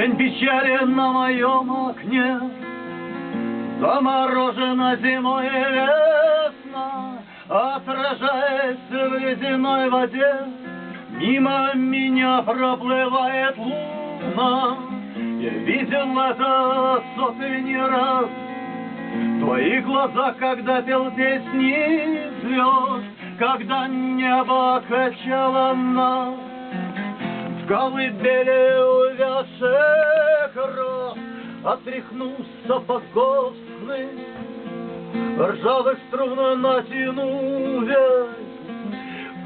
Тень печали на моем окне, заморожена зимой весна, отражаясь в ледяной воде, мимо меня проплывает луна. Я видел это сотни раз, твои глаза, когда пел песни звезд, когда небо качало нас в колыбели увязших роз. Отряхну сапогов сны, ржавых струн натяну вязь,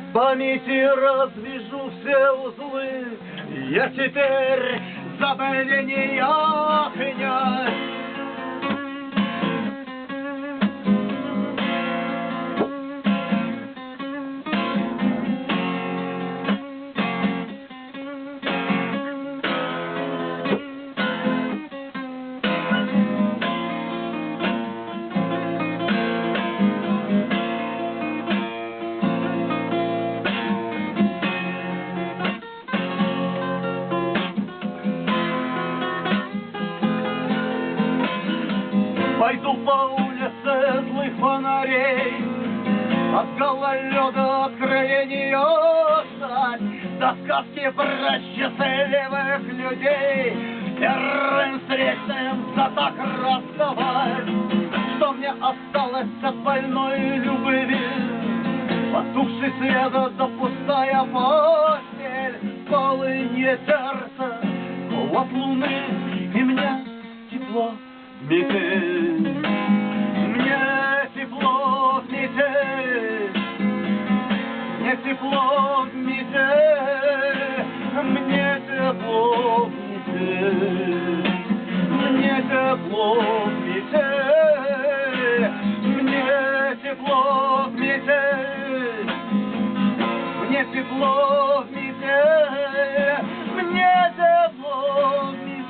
в памяти развяжу все узлы. Я теперь забвения князь. Пойду по улице злых фонарей, от гололеда откровения ждать, до сказки про счастливых людей, первым встречным за так расставать. Что мне осталось от больной любви? Потухший свет да пустая постель, полынье сердце, холод луны, и мне тепло в метель. Мне тепло в метель, мне тепло в метель, мне тепло в метель, мне тепло в метель, мне тепло в метель, мне тепло в метель, мне тепло в метель.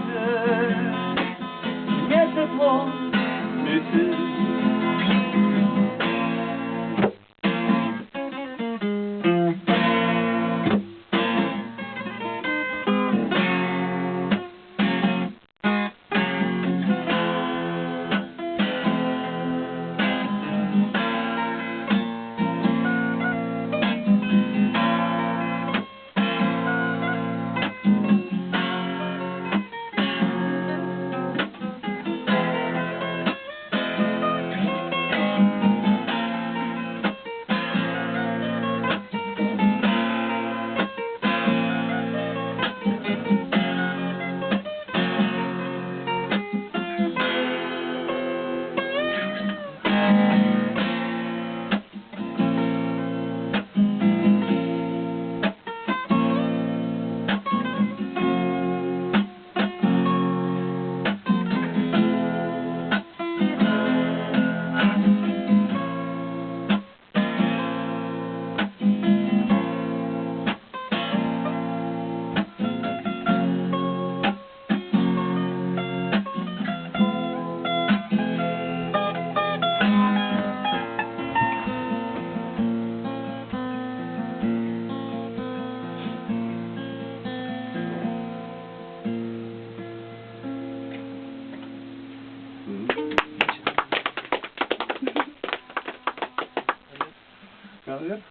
Мне тепло в метель. Наверх.